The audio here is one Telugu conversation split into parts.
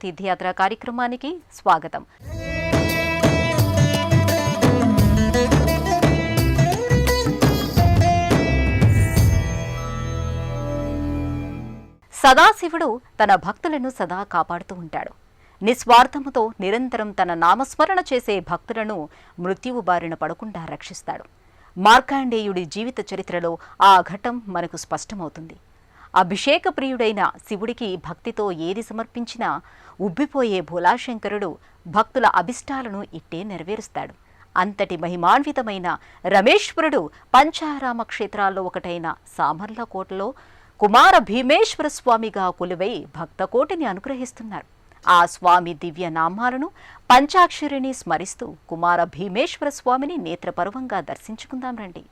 తీర్థయాత్ర కార్యక్రమానికి స్వాగతం. సదాశివుడు తన భక్తులను సదా కాపాడుతూ ఉంటాడు. నిస్వార్థముతో నిరంతరం తన నామస్మరణ చేసే భక్తులను మృత్యువు బారిన పడకుండా రక్షిస్తాడు. మార్కాండేయుడి జీవిత చరిత్రలో ఆ ఘట్టం మనకు స్పష్టమవుతుంది. అభిషేక ప్రియుడైన శివుడికి భక్తితో ఏది సమర్పించినా ఉబ్బిపోయే భోలాశంకరుడు భక్తుల అభిష్టాలను ఇట్టే నెరవేరుస్తాడు. అంతటి మహిమాన్వితమైన రమేశ్వరుడు పంచారామ క్షేత్రాల్లో ఒకటైన సామర్లకోటలో కుమార భీమేశ్వర స్వామిగా కొలువై భక్తకోటిని అనుగ్రహిస్తున్నారు. ఆ స్వామి దివ్య నామాలను పంచాక్షరిని స్మరిస్తూ కుమార భీమేశ్వర స్వామిని నేత్రపర్వంగా దర్శించుకుందాం రండి.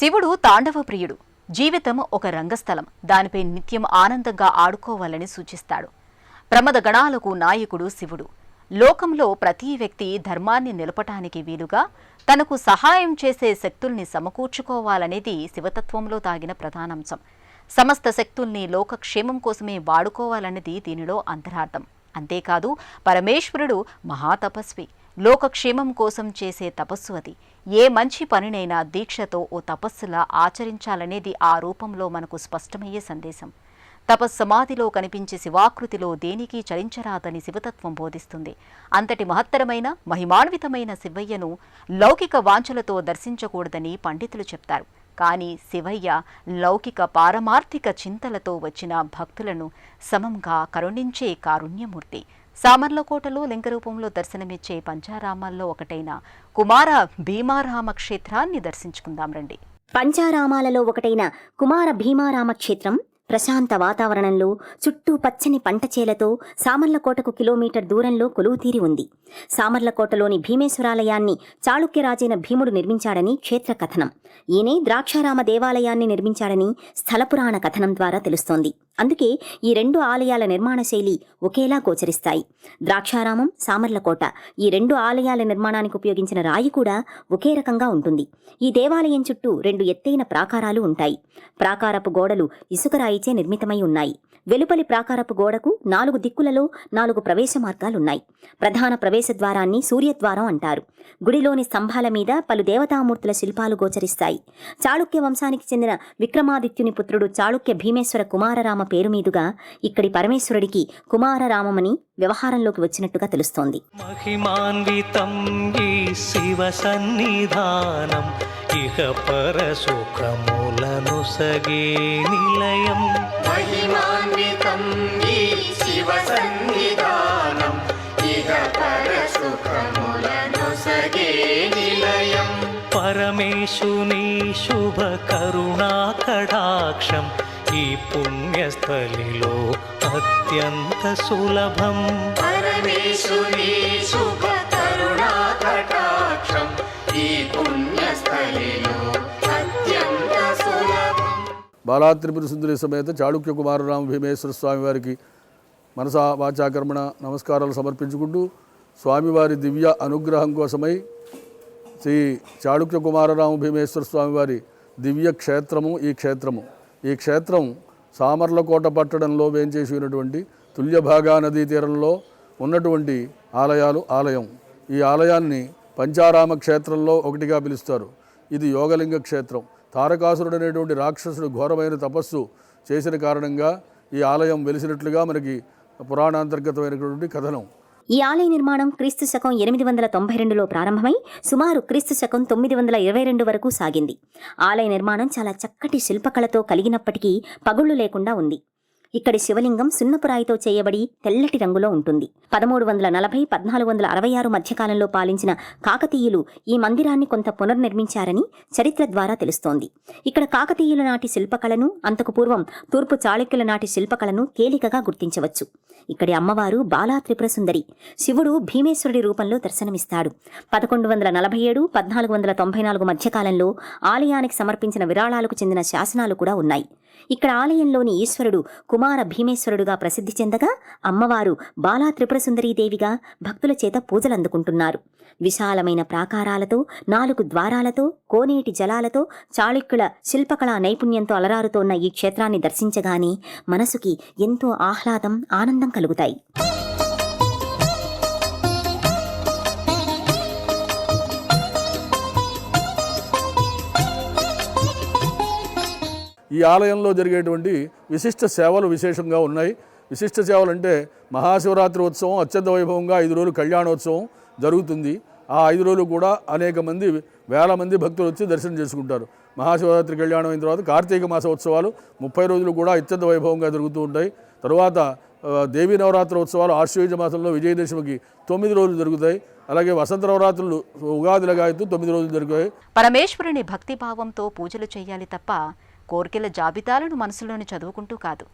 శివుడు తాండవ ప్రియుడు. జీవితం ఒక రంగస్థలం. దానిపై నిత్యం ఆనందంగా ఆడుకోవాలని సూచిస్తాడు. ప్రమద గణాలకు నాయకుడు శివుడు. లోకంలో ప్రతి వ్యక్తి ధర్మాన్ని నిలపటానికి వీలుగా తనకు సహాయం చేసే శక్తుల్ని సమకూర్చుకోవాలనేది శివతత్వంలో దాగిన ప్రధానాంశం. సమస్త శక్తుల్ని లోకక్షేమం కోసమే వాడుకోవాలన్నది దీనిలో అంతరార్థం. అంతేకాదు, పరమేశ్వరుడు మహాతపస్వి. లోకక్షేమం కోసం చేసే తపస్సు అది. ఏ మంచి పనినైనా దీక్షతో ఓ తపస్సులా ఆచరించాలనేది ఆ రూపంలో మనకు స్పష్టమయ్యే సందేశం. తపస్సమాధిలో కనిపించే శివాకృతిలో దేనికి చలించరాదని శివతత్వం బోధిస్తుంది. అంతటి మహత్తరమైన మహిమాన్వితమైన శివయ్యను లౌకిక వాంఛలతో దర్శించకూడదని పండితులు చెప్తారు. కానీ శివయ్య లౌకిక పారమార్థిక చింతలతో వచ్చిన భక్తులను సమంగా కరుణించే కారుణ్యమూర్తి. సామర్లకోటలో లింగరూపంలో దర్శనమిచ్చే పంచారామాల్లో ఒకటైన కుమార భీమారామ క్షేత్రాన్ని దర్శించుకుందాం రండి. పంచారామాలలో ఒకటైన కుమార భీమారామ క్షేత్రం ప్రశాంత వాతావరణంలో చుట్టూ పచ్చని పంటచేలతో సామర్లకోటకు కిలోమీటర్ దూరంలో కొలువుతీరి ఉంది. సామర్లకోటలోని భీమేశ్వరాలయాన్ని చాళుక్యరాజైన భీముడు నిర్మించాడని క్షేత్ర కథనం. ఈయనే ద్రాక్షారామ దేవాలయాన్ని నిర్మించాడని స్థలపురాణ కథనం ద్వారా తెలుస్తోంది. అందుకే ఈ రెండు ఆలయాల నిర్మాణ శైలి ఒకేలా గోచరిస్తాయి. ద్రాక్షారామం, సామర్లకోట ఈ రెండు ఆలయాల నిర్మాణానికి ఉపయోగించిన రాయి కూడా ఒకే రకంగా ఉంటుంది. ఈ దేవాలయం చుట్టూ రెండు ఎత్తైన ప్రాకారాలు ఉంటాయి. ప్రాకారపు గోడలు ఇసుకరాయిచే నిర్మితమై ఉన్నాయి. వెలుపలి ప్రాకారపు గోడకు 4 దిక్కులలో 4 ప్రవేశ మార్గాలున్నాయి. ప్రధాన ప్రవేశ ద్వారాన్ని సూర్యద్వారం అంటారు. గుడిలోని స్తంభాల మీద పలు దేవతామూర్తుల శిల్పాలు గోచరిస్తాయి. చాళుక్య వంశానికి చెందిన విక్రమాదిత్యుని పుత్రుడు చాళుక్య భీమేశ్వర కుమారరామ పేరు మీదుగా ఇక్కడి పరమేశ్వరుడికి కుమారరామమని వ్యవహారంలోకి వచ్చినట్టుగా తెలుస్తోంది. మహిమాన్వితం ఈ శివ సన్నిధానం ఇహ పర సుఖములను సగే నిలయం. మహిమాన్వితం ఈ శివ సన్నిధానం ఇహ పర సుఖములను సగే నిలయం. పరమేశుని శుభ కరుణా కటాక్షం ఈ పుణ్యస్థలిలో అత్యంత సులభం. పరమేశుని శుభ కరుణా కటాక్షం ఈ పుణ్యస్థలిలో అత్యంత సులభం. బాలాత్రిపుర సుందరి సమేత చాళుక్య కుమారరామ భీమేశ్వర స్వామి వారికి మనసా వాచాకర్మణ నమస్కారాలు సమర్పించుకుంటూ, స్వామివారి దివ్య అనుగ్రహం కోసమై శ్రీ చాళుక్య కుమారరామ భీమేశ్వర స్వామివారి దివ్య క్షేత్రము ఈ క్షేత్రం సామర్లకోట పట్టణంలో వేంచేసినటువంటి తుల్యభాగా నదీ తీరంలో ఉన్నటువంటి ఆలయం. ఈ ఆలయాన్ని పంచారామ క్షేత్రంలో ఒకటిగా పిలుస్తారు. ఇది యోగలింగ క్షేత్రం. తారకాసురుడు అనేటువంటి రాక్షసుడు ఘోరమైన తపస్సు చేసిన కారణంగా ఈ ఆలయం వెలిసినట్లుగా మనకి పురాణాంతర్గతమైనటువంటి కథనం. ఈ ఆలయ నిర్మాణం క్రీస్తు శకం 892లో ప్రారంభమై సుమారు క్రీస్తు శకం 922 వరకు సాగింది. ఆలయ నిర్మాణం చాలా చక్కటి శిల్పకళతో కలిగినప్పటికీ పగుళ్లు లేకుండా ఉంది. ఇక్కడి శివలింగం సున్నపురాయితో చేయబడి తెల్లటి రంగులో ఉంటుంది. 1340-1466 మధ్యకాలంలో పాలించిన కాకతీయులు ఈ మందిరాన్ని కొంత పునర్నిర్మించారని చరిత్ర ద్వారా తెలుస్తోంది. ఇక్కడ కాకతీయుల నాటి శిల్పకళను, అంతకు పూర్వం తూర్పు చాళుక్యుల నాటి శిల్పకళను తేలికగా గుర్తించవచ్చు. ఇక్కడి అమ్మవారు బాలా త్రిపుర సుందరి. శివుడు భీమేశ్వరుడి రూపంలో దర్శనమిస్తాడు. 1140-1494 మధ్యకాలంలో ఆలయానికి సమర్పించిన విరాళాలకు చెందిన శాసనాలు కూడా ఉన్నాయి. ఇక్కడ ఆలయంలోని ఈశ్వరుడు కుమార భీమేశ్వరుడుగా ప్రసిద్ధి చెందగా అమ్మవారు బాలా త్రిపుర సుందరీదేవిగా భక్తుల చేత పూజలందుకుంటున్నారు. విశాలమైన ప్రాకారాలతో, 4 ద్వారాలతో, కోనేటి జలాలతో, చాళుక్యుల శిల్పకళా నైపుణ్యంతో అలరారుతోన్న ఈ క్షేత్రాన్ని దర్శించగానే మనసుకి ఎంతో ఆహ్లాదం, ఆనందం కలుగుతాయి. ఈ ఆలయంలో జరిగేటువంటి విశిష్ట సేవలు విశేషంగా ఉన్నాయి. విశిష్ట సేవలు అంటే మహాశివరాత్రి ఉత్సవం అత్యంత వైభవంగా 5 రోజులు కళ్యాణోత్సవం జరుగుతుంది. ఆ 5 రోజులు కూడా అనేక మంది, వేల మంది భక్తులు వచ్చి దర్శనం చేసుకుంటారు. మహాశివరాత్రి కళ్యాణం అయిన తర్వాత కార్తీక మాస ఉత్సవాలు 30 రోజులు కూడా అత్యంత వైభవంగా జరుగుతూ ఉంటాయి. తరువాత దేవీ నవరాత్రి ఉత్సవాలు ఆశ్వయుజ మాసంలో విజయదశమికి 9 రోజులు జరుగుతాయి. అలాగే వసంత నవరాత్రులు ఉగాది లగాయత్తు 9 రోజులు జరుగుతాయి. పరమేశ్వరుని భక్తిభావంతో పూజలు చేయాలి తప్ప కోర్కెల జాబితాలను మనసులోని చదువుకుంటూ కాదు.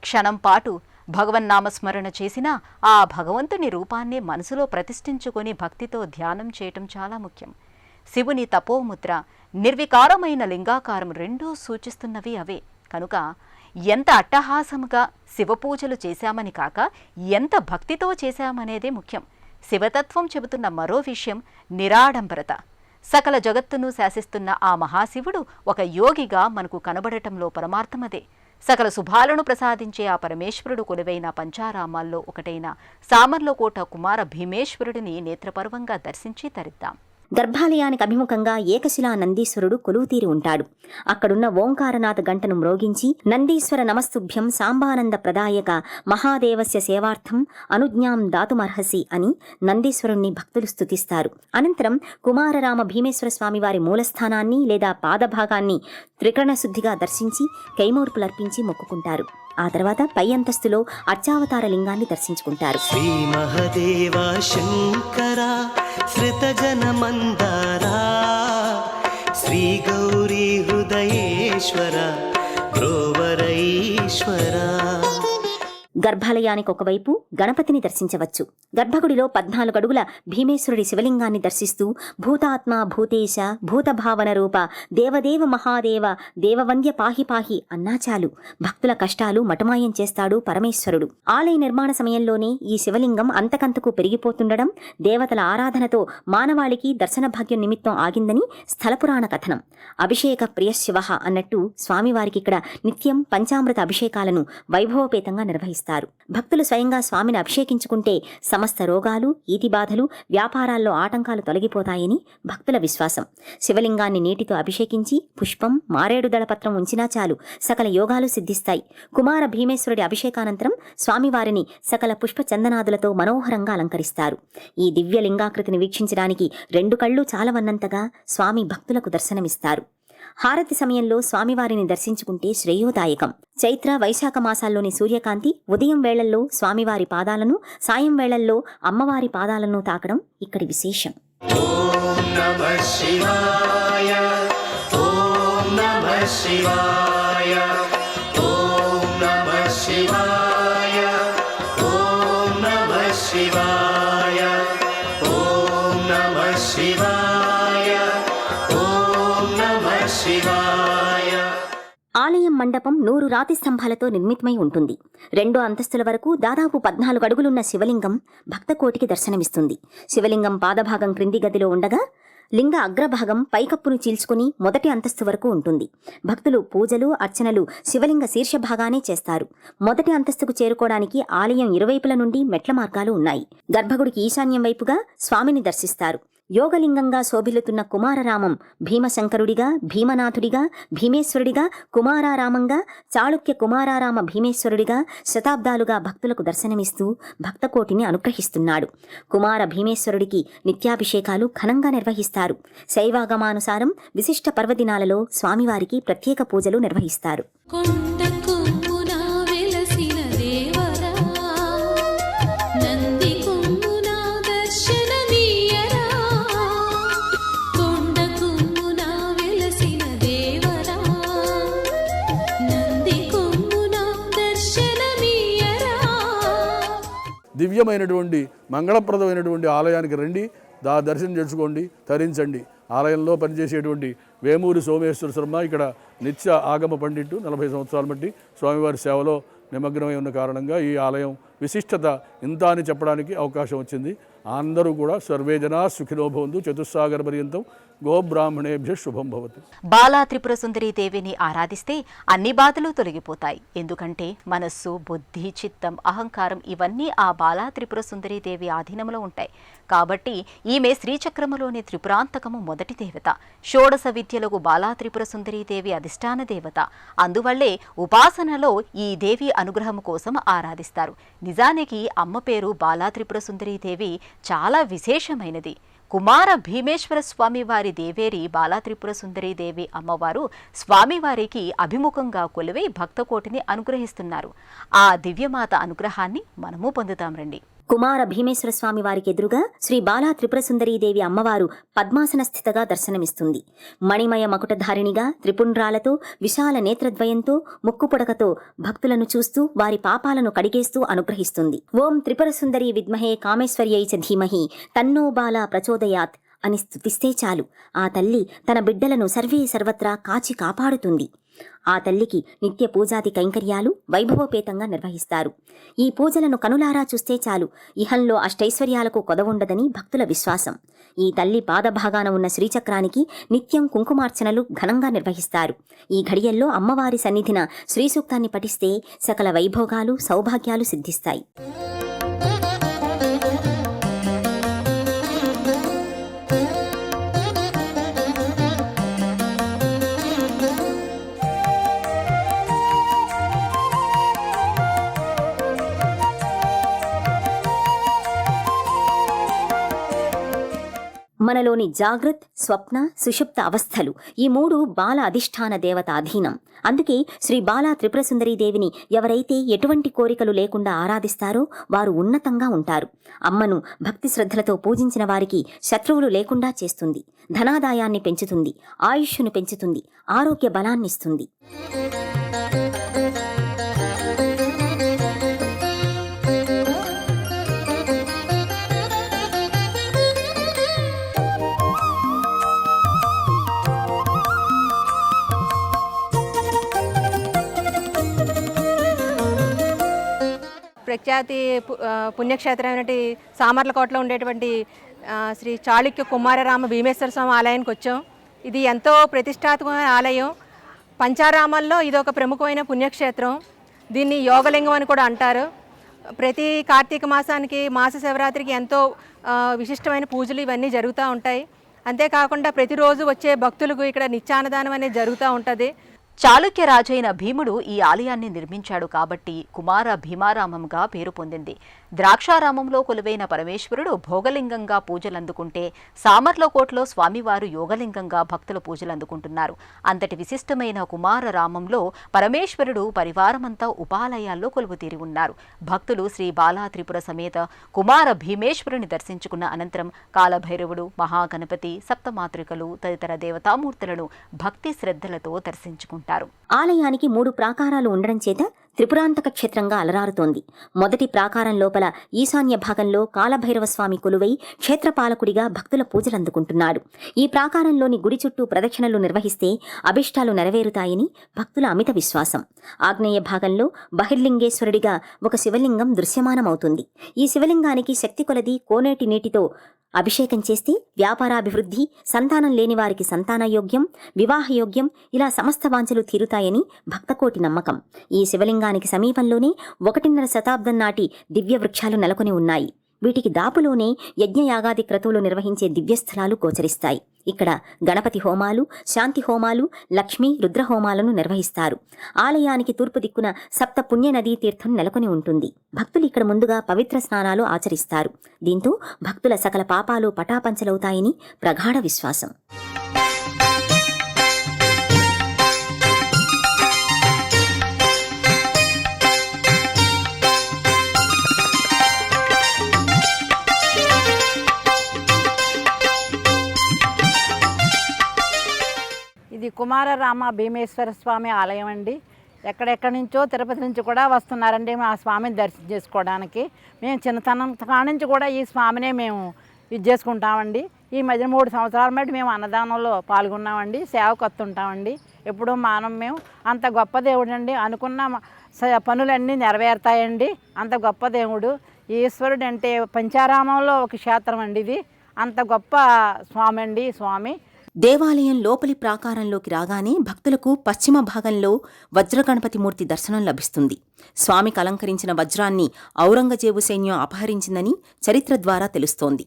క్షణం పాటు భగవన్నామస్మరణ చేసినా ఆ భగవంతుని రూపాన్ని మనసులో ప్రతిష్ఠించుకొని భక్తితో ధ్యానం చేయటం చాలా ముఖ్యం. శివుని తపోముద్ర, నిర్వికారమైన లింగాకారం రెండూ సూచిస్తున్నవి అవే. కనుక ఎంత అట్టహాసముగా శివపూజలు చేశామని కాక ఎంత భక్తితో చేశామనేదే ముఖ్యం. శివతత్వం చెబుతున్న మరో విషయం నిరాడంబరత. సకల జగత్తును శాసిస్తున్న ఆ మహాశివుడు ఒక యోగిగా మనకు కనబడటంలో పరమార్థమదే. సకల శుభాలను ప్రసాదించే ఆ పరమేశ్వరుడు కొలువైన పంచారామాల్లో ఒకటైన సామర్లకోట కుమార భీమేశ్వరుడిని నేత్రపర్వంగా దర్శించి తరిద్దాం. గర్భాలయానికి అభిముఖంగా ఏకశిలా నందీశ్వరుడు కొలువుతీరి ఉంటాడు. అక్కడున్న ఓంకారనాథ గంటను మ్రోగించి నందీశ్వర నమస్తుభ్యం సాంబానంద ప్రదాయక మహాదేవస్య సేవార్థం అనుజ్ఞాం దాతుమర్హసి అని నందీశ్వరుణ్ణి భక్తులు స్తుతిస్తారు. అనంతరం కుమారరామ భీమేశ్వర స్వామివారి మూలస్థానాన్ని లేదా పాదభాగాన్ని త్రికరణశుద్ధిగా దర్శించి కైమోడ్పులర్పించి మొక్కుకుంటారు. ఆ తర్వాత పై అంతస్తులో అర్చావతార లింగాన్ని దర్శించుకుంటారు. శ్రీ మహదేవ శంకర శ్రితజన మందారా శ్రీ గౌరీ హృదయేశ్వర గ్రోవరైశ్వర. గర్భాలయానికి ఒకవైపు గణపతిని దర్శించవచ్చు. గర్భగుడిలో 14 అడుగుల భీమేశ్వరుడి శివలింగాన్ని దర్శిస్తూ భూతాత్మ భూతేశ భూతభావన రూప దేవదేవ మహాదేవ దేవవంద్య పాహి పాహి అన్నా చాలు భక్తుల కష్టాలు మటుమాయం చేస్తాడు పరమేశ్వరుడు. ఆలయ నిర్మాణ సమయంలోనే ఈ శివలింగం అంతకంతకు పెరిగిపోతుండడం, దేవతల ఆరాధనతో మానవాళికి దర్శన భాగ్యం నిమిత్తం ఆగిందని స్థలపురాణ కథనం. అభిషేక ప్రియ శివ అన్నట్టు స్వామివారికి ఇక్కడ నిత్యం పంచామృత అభిషేకాలను వైభవపేతంగా నిర్వహిస్తారు. భక్తులు స్వయంగా స్వామిని అభిషేకించుకుంటే సమస్త రోగాలు, ఈతి బాధలు, వ్యాపారాల్లో ఆటంకాలు తొలగిపోతాయని భక్తుల విశ్వాసం. శివలింగాన్ని నీటితో అభిషేకించి పుష్పం, మారేడు దళపత్రం ఉంచినా చాలు సకల యోగాలు సిద్ధిస్తాయి. కుమార భీమేశ్వరుడి అభిషేకానంతరం స్వామివారిని సకల పుష్ప చందనాదులతో మనోహరంగా అలంకరిస్తారు. ఈ దివ్య లింగాకృతిని వీక్షించడానికి 2 కళ్ళు చాలవన్నంతగా స్వామి భక్తులకు దర్శనమిస్తారు. హారతి సమయంలో స్వామివారిని దర్శించుకుంటే శ్రేయోదాయకం. చైత్ర, వైశాఖ మాసాల్లోని సూర్యకాంతి ఉదయం వేళల్లో స్వామివారి పాదాలను, సాయం వేళల్లో అమ్మవారి పాదాలను తాకడం ఇక్కడి విశేషం. ఓం నమః శివాయ, ఓం నమః శివాయ, ఓం నమః శివాయ, ఓం నమః శివాయ, ఓం నమః శివాయ, ఓం నమః శివాయ. ఆలయం మండపం 100 రాతి స్తంభాలతో నిర్మితమై ఉంటుంది. 2 అంతస్తుల వరకు దాదాపు 14 అడుగులున్న శివలింగం భక్తకోటికి దర్శనమిస్తుంది. శివలింగం పాదభాగం క్రింది గదిలో ఉండగా లింగ అగ్రభాగం పైకప్పును చీల్చుకుని మొదటి అంతస్తు వరకు ఉంటుంది. భక్తులు పూజలు, అర్చనలు శివలింగ శీర్షభాగానే చేస్తారు. మొదటి అంతస్తుకు చేరుకోవడానికి ఆలయం ఇరువైపుల నుండి మెట్ల మార్గాలు ఉన్నాయి. గర్భగుడికి ఈశాన్యం వైపుగా స్వామిని దర్శిస్తారు. యోగలింగంగా శోభిల్లుతున్న కుమారరామం భీమశంకరుడిగా, భీమనాథుడిగా, భీమేశ్వరుడిగా, కుమారారామంగా, చాళుక్య కుమారారామ భీమేశ్వరుడిగా శతాబ్దాలుగా భక్తులకు దర్శనమిస్తూ భక్తకోటిని అనుగ్రహిస్తున్నాడు. కుమార భీమేశ్వరుడికి నిత్యాభిషేకాలు ఘనంగా నిర్వహిస్తారు. శైవాగమానుసారం విశిష్ట పర్వదినాలలో స్వామివారికి ప్రత్యేక పూజలు నిర్వహిస్తారు. దివ్యమైనటువంటి మంగళప్రదమైనటువంటి ఆలయానికి రండి, దర్శనం చేసుకోండి, తరించండి. ఆలయంలో పనిచేసేటువంటి వేమూరి సోమేశ్వర శర్మ ఇక్కడ నిత్య ఆగమ పండిట్టు 40 సంవత్సరాల బట్టి స్వామివారి సేవలో నిమగ్నమై ఉన్న కారణంగా ఈ ఆలయం విశిష్టత ఇంత అని చెప్పడానికి అవకాశం వచ్చింది. అందరూ కూడా సర్వే జనా సుఖినో భవంతు, చతుస్సాగర పర్యంతం గోబ్రాహ్మణేభ్య శుభం భవతు. బాలా త్రిపుర సుందరి దేవిని ఆరాధిస్తే అన్ని బాధలు తొలగిపోతాయి. ఎందుకంటే మనస్సు, బుద్ధి, చిత్తం, అహంకారం ఇవన్నీ ఆ బాలా త్రిపుర సుందరి దేవి ఆధీనంలో ఉంటాయి. కాబట్టి ఈమె శ్రీచక్రములోని త్రిపురాంతకము మొదటి దేవత. షోడశ విద్యలకు బాలా త్రిపుర సుందరి దేవి అధిష్టాన దేవత. అందువల్లే ఉపాసనలో ఈ దేవి అనుగ్రహం కోసం ఆరాధిస్తారు. నిజానికి అమ్మ పేరు బాలా త్రిపుర సుందరి దేవి చాలా విశేషమైనది. కుమార భీమేశ్వర స్వామివారి దేవేరి బాలా త్రిపుర సుందరి దేవి అమ్మవారు స్వామివారికి అభిముఖంగా కొలువై భక్తకోటిని అనుగ్రహిస్తున్నారు. ఆ దివ్యమాత అనుగ్రహాన్ని మనము పొందుతాం రండి. కుమార భీమేశ్వర స్వామి వారికి ఎదురుగా శ్రీ బాలా త్రిపుర సుందరీదేవి అమ్మవారు పద్మాసన స్థితగా దర్శనమిస్తుంది. మణిమయ మకుటధారిణిగా, త్రిపుండ్రాలతో, విశాల నేత్రద్వయంతో, ముక్కుపుడకతో భక్తులను చూస్తూ వారి పాపాలను కడిగేస్తూ అనుగ్రహిస్తుంది. ఓం త్రిపుర సుందరి విద్మహే కామేశ్వర్యై చ ధీమహి తన్నో బాలా ప్రచోదయాత్ అని స్తుతిస్తే చాలు, ఆ తల్లి తన బిడ్డలను సర్వే సర్వత్రా కాచి కాపాడుతుంది. ఆ తల్లికి నిత్య పూజాది కైంకర్యాలు వైభవోపేతంగా నిర్వహిస్తారు. ఈ పూజలను కనులారా చూస్తే చాలు, ఇహంలో అష్టైశ్వర్యాలకు కొదవుండదని భక్తుల విశ్వాసం. ఈ తల్లి పాదభాగాన ఉన్న శ్రీచక్రానికి నిత్యం కుంకుమార్చనలు ఘనంగా నిర్వహిస్తారు. ఈ ఘడియల్లో అమ్మవారి సన్నిధిన శ్రీసూక్తాన్ని పఠిస్తే సకల వైభోగాలు, సౌభాగ్యాలు సిద్ధిస్తాయి. మనలోని జాగృత్, స్వప్న, సుషుప్త అవస్థలు ఈ మూడు బాల అధిష్టాన దేవత అధీనం. అందుకే శ్రీ బాలా త్రిపుర సుందరీ దేవిని ఎవరైతే ఎటువంటి కోరికలు లేకుండా ఆరాధిస్తారో వారు ఉన్నతంగా ఉంటారు. అమ్మను భక్తి శ్రద్ధలతో పూజించిన వారికి శత్రువులు లేకుండా చేస్తుంది, ధనాదాయాన్ని పెంచుతుంది, ఆయుష్ను పెంచుతుంది, ఆరోగ్య బలాన్నిస్తుంది. ప్రఖ్యాతి పుణ్యక్షేత్రమైనటువంటి సామర్లకోటలో ఉండేటువంటి శ్రీ చాళుక్య కుమారరామ భీమేశ్వర స్వామి ఆలయానికి వచ్చాం. ఇది ఎంతో ప్రతిష్టాత్మకమైన ఆలయం. పంచారామాల్లో ఇది ఒక ప్రముఖమైన పుణ్యక్షేత్రం. దీన్ని యోగలింగం అని కూడా అంటారు. ప్రతి కార్తీక మాసానికి, మాస శివరాత్రికి ఎంతో విశిష్టమైన పూజలు ఇవన్నీ జరుగుతూ ఉంటాయి. అంతేకాకుండా ప్రతిరోజు వచ్చే భక్తులకు ఇక్కడ నిత్యాన్నదానం అనేది జరుగుతూ ఉంటుంది. చాళుక్య రాజైన భీముడు ఈ ఆలయాన్ని నిర్మించాడు కాబట్టి కుమార భీమారామంగా పేరు పొందింది. ద్రాక్షారామంలో కొలువైన పరమేశ్వరుడు భోగలింగంగా పూజలందుకుంటే సామర్లకోటలో స్వామివారు యోగలింగంగా భక్తుల పూజలందుకుంటున్నారు. అంతటి విశిష్టమైన కుమారరామంలో పరమేశ్వరుడు పరివారమంతా ఉపాలయాల్లో కొలువుతీరి ఉన్నారు. భక్తులు శ్రీ బాలా త్రిపుర సమేత కుమార భీమేశ్వరుని దర్శించుకున్న అనంతరం కాలభైరవుడు, మహాగణపతి, సప్తమాతృకలు తదితర దేవతామూర్తులను భక్తి శ్రద్ధలతో దర్శించుకుంటారు. ఆలయానికి 3 ప్రాకారాలు ఉండడం చేత త్రిపురాంతక క్షేత్రంగా అలరారుతోంది. మొదటి ప్రాకారం లోపల ఈశాన్య భాగంలో కాలభైరవ స్వామి కొలువై క్షేత్రపాలకుడిగా భక్తుల పూజలందుకుంటున్నాడు. ఈ ప్రాకారంలోని గుడి చుట్టూ ప్రదక్షిణలు నిర్వహిస్తే అభిష్టాలు నెరవేరుతాయని భక్తుల అమిత విశ్వాసం. ఆగ్నేయ భాగంలో బహిర్లింగేశ్వరుడిగా ఒక శివలింగం దృశ్యమానమవుతుంది. ఈ శివలింగానికి శక్తి కొలది కోనేటి నీటితో అభిషేకం చేస్తే వ్యాపారాభివృద్ధి, సంతానం లేని వారికి సంతానయోగ్యం, వివాహయోగ్యం ఇలా సమస్త వాంఛలు తీరుతాయని భక్తకోటి నమ్మకం. ఈ శివలింగానికి సమీపంలోనే 1.5 శతాబ్దం నాటి దివ్య వృక్షాలు నెలకొని ఉన్నాయి. వీటికి దాపులోనే యజ్ఞయాగాది క్రతువులు నిర్వహించే దివ్యస్థలాలు గోచరిస్తాయి. ఇక్కడ గణపతి హోమాలు, శాంతి హోమాలు, లక్ష్మీ రుద్రహోమాలను నిర్వహిస్తారు. ఆలయానికి తూర్పు దిక్కున సప్త పుణ్య నదీ తీర్థం నెలకొని ఉంటుంది. భక్తులు ఇక్కడ ముందుగా పవిత్ర స్నానాలు ఆచరిస్తారు. దీంతో భక్తుల సకల పాపాలు పటాపంచలవుతాయని ప్రగాఢ విశ్వాసం. ఇది కుమారరామ భీమేశ్వర స్వామి ఆలయం అండి. ఎక్కడెక్కడి నుంచో తిరుపతి నుంచి కూడా వస్తున్నారండి మా స్వామిని దర్శనం చేసుకోవడానికి. మేము చిన్నతనం కానించి కూడా ఈ స్వామినే మేము ఇది చేసుకుంటామండి. ఈ మధ్య 3 సంవత్సరాల మట్టి మేము అన్నదానంలో పాల్గొన్నామండి, సేవకు వస్తుంటామండి. ఎప్పుడూ మేము అంత గొప్ప దేవుడు అండి. అనుకున్న పనులన్నీ నెరవేరుతాయండి. అంత గొప్ప దేవుడు ఈశ్వరుడు అంటే పంచారామంలో ఒక క్షేత్రం అండి. ఇది అంత గొప్ప స్వామి అండి. స్వామి దేవాలయం లోపలి ప్రాకారంలోకి రాగానే భక్తులకు పశ్చిమ భాగంలో వజ్రగణపతి మూర్తి దర్శనం లభిస్తుంది. స్వామికి అలంకరించిన వజ్రాన్ని ఔరంగజేబు సైన్యం అపహరించిందని చరిత్ర ద్వారా తెలుస్తోంది.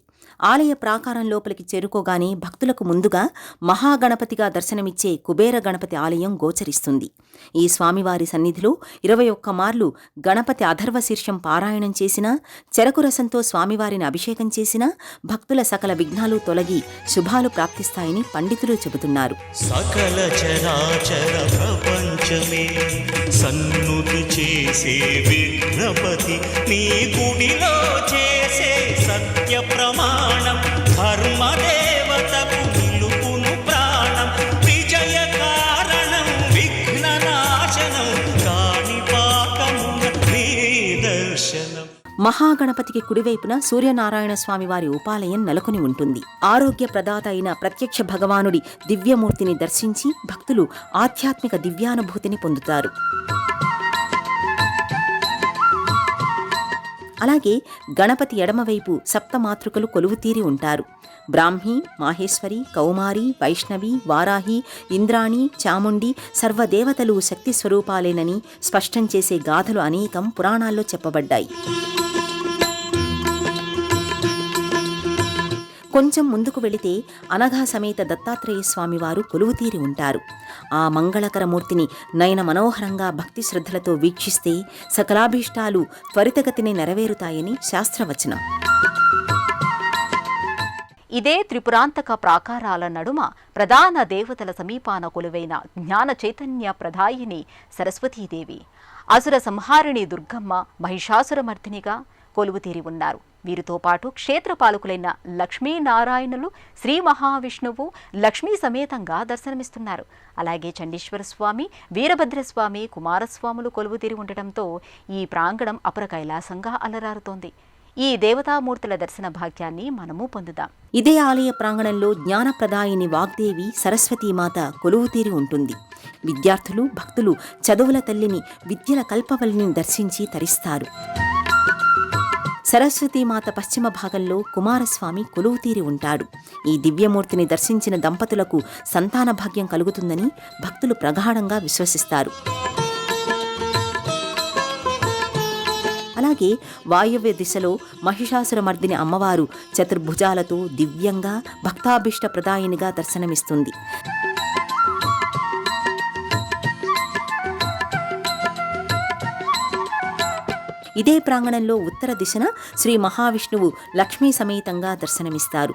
ఆలయ ప్రాకారం లోపలికి చేరుకోగానే భక్తులకు ముందుగా మహాగణపతిగా దర్శనమిచ్చే కుబేర గణపతి ఆలయం గోచరిస్తుంది. ఈ స్వామివారి సన్నిధిలో 21 మార్లు గణపతి అథర్వ శీర్షం పారాయణం చేసినా, చెరకు రసంతో స్వామివారిని అభిషేకం చేసినా భక్తుల సకల విఘ్నాలు తొలగి శుభాలు ప్రాప్తిస్తాయని పండితులు చెబుతున్నారు. సకల చరాచర ప్రపంచమే సన్నుతి చేసే విఘ్నపతి, నీ గుడిలో చేసే సత్య ప్రమాణం, ధర్మదేవతకు నిలుపును ప్రాణం, విజయ కారణం విఘ్ననాశనం, కాణిపాకమున దర్శనం. మహాగణపతికి కుడివైపున సూర్యనారాయణ స్వామివారి ఉపాలయం నెలకొని ఉంటుంది. ఆరోగ్య ప్రదాత అయిన ప్రత్యక్ష భగవానుడి దివ్యమూర్తిని దర్శించి భక్తులు ఆధ్యాత్మిక దివ్యానుభూతిని పొందుతారు. అలాగే గణపతి ఎడమవైపు సప్తమాతృకలు కొలువుతీరి ఉంటారు. బ్రాహ్మి, మాహేశ్వరి, కౌమారి, వైష్ణవి, వారాహి, ఇంద్రాణి, చాముండి సర్వదేవతలు శక్తి స్వరూపాలేనని స్పష్టం చేసే గాథలు అనేకం పురాణాల్లో చెప్పబడ్డాయి. కొంచెం ముందుకు వెళితే అనఘా సమేత దత్తాత్రేయ స్వామివారు కొలువుతీరి ఉంటారు. ఆ మంగళకర మూర్తిని నయన మనోహరంగా భక్తి శ్రద్ధలతో వీక్షిస్తే సకలాభీష్టాలు త్వరితగతిని నెరవేరుతాయని శాస్త్రవచనం. ఇదే త్రిపురాంతక ప్రాకారాల నడుమ ప్రధాన దేవతల సమీపాన కొలువైన జ్ఞాన చైతన్య ప్రదాయిని సరస్వతీదేవి, అసుర సంహారిణి దుర్గమ్మ మహిషాసురమర్దినిగా కొలువుతీరి ఉన్నారు. వీరితో పాటు క్షేత్రపాలకులైన లక్ష్మీనారాయణులు, శ్రీ మహావిష్ణువు లక్ష్మీ సమేతంగా దర్శనమిస్తున్నారు. అలాగే చండీశ్వర స్వామి, వీరభద్రస్వామి, కుమారస్వాములు కొలువుతీరి ఉండటంతో ఈ ప్రాంగణం అపర కైలాసంగా అలరారుతోంది. ఈ దేవతామూర్తుల దర్శన భాగ్యాన్ని మనము పొందుదాం. ఇదే ఆలయ ప్రాంగణంలో జ్ఞానప్రదాయిని వాగ్దేవి సరస్వతీమాత కొలువుతీరి ఉంటుంది. విద్యార్థులు, భక్తులు చదువుల తల్లిని, విద్యల కల్పవల్లిని దర్శించి తరిస్తారు. సరస్వతీమాత పశ్చిమ భాగంలో కుమారస్వామి కొలువుతీరి ఉంటాడు. ఈ దివ్యమూర్తిని దర్శించిన దంపతులకు సంతాన భాగ్యం కలుగుతుందని భక్తులు ప్రగాఢంగా విశ్వసిస్తారు. అలాగే వాయువ్య దిశలో మహిషాసురమర్దిని అమ్మవారు చతుర్భుజాలతో దివ్యంగా భక్తాభీష్ట ప్రదాయినిగా దర్శనమిస్తుంది. ఇదే ప్రాంగణంలో ఉత్తర దిశన శ్రీ మహావిష్ణువు లక్ష్మీ సమేతంగా దర్శనమిస్తారు.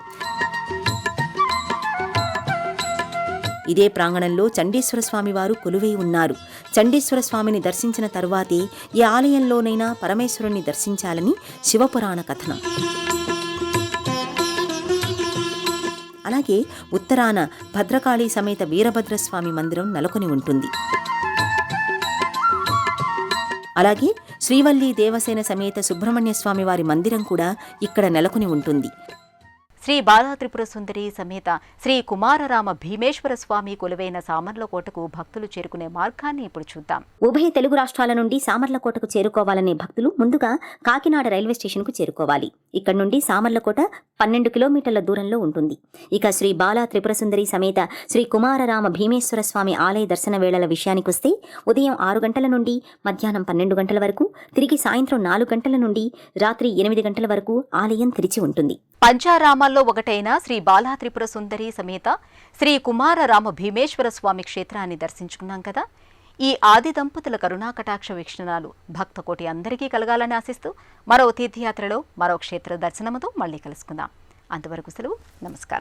ఇదే ప్రాంగణంలో చండీశ్వర స్వామి వారు కొలువై ఉన్నారు. చండీశ్వర స్వామిని దర్శించిన తరువాతే ఈ ఆలయంలోనైనా పరమేశ్వరుణ్ణి దర్శించాలని శివపురాణ కథనం. అలాగే ఉత్తరాన భద్రకాళి సమేత వీరభద్రస్వామి మందిరం నెలకొని ఉంటుంది. అలాగే శ్రీవల్లి దేవసేన సమేత సుబ్రహ్మణ్య స్వామి వారి మందిరం కూడా ఇక్కడ నెలకొని ఉంటుంది. శ్రీ బాలాత్రిపుర సుందరి సమేత శ్రీ కుమారరామ భీమేశ్వర స్వామి కొలువైన సామర్లకోటకు భక్తులు చేరుకునే మార్గాన్ని ఇప్పుడు చూద్దాం. ఉభయ తెలుగు రాష్ట్రాల నుండి సామర్లకోటకు చేరుకోవాలనే భక్తులు ముందుగా కాకినాడ రైల్వే స్టేషన్కు చేరుకోవాలి. ఇక్కడ నుండి సామర్లకోట 12 కిలోమీటర్ల దూరంలో ఉంటుంది. ఇక శ్రీ బాలా త్రిపురసుందరి సమేత శ్రీ కుమారరామ భీమేశ్వర స్వామి ఆలయ దర్శన వేళల విషయానికొస్తే ఉదయం 6 గంటల నుండి మధ్యాహ్నం 12 గంటల వరకు, తిరిగి సాయంత్రం 4 గంటల నుండి రాత్రి 8 గంటల వరకు ఆలయం తెరిచి ఉంటుంది. పంచారామాల్లో ఒకటైన శ్రీ బాలా త్రిపుర సుందరి సమేత శ్రీ కుమారరామ భీమేశ్వర స్వామి క్షేత్రాన్ని దర్శించుకున్నాం కదా. ఈ ఆది దంపతుల కరుణాకటాక్ష వీక్షణాలు భక్తకోటి అందరికీ కలగాలని ఆశిస్తూ మరో తీర్థయాత్రలో మరో క్షేత్ర దర్శనముతో మళ్ళీ కలుసుకుందాం. అంతవరకు సెలవు. నమస్కారం.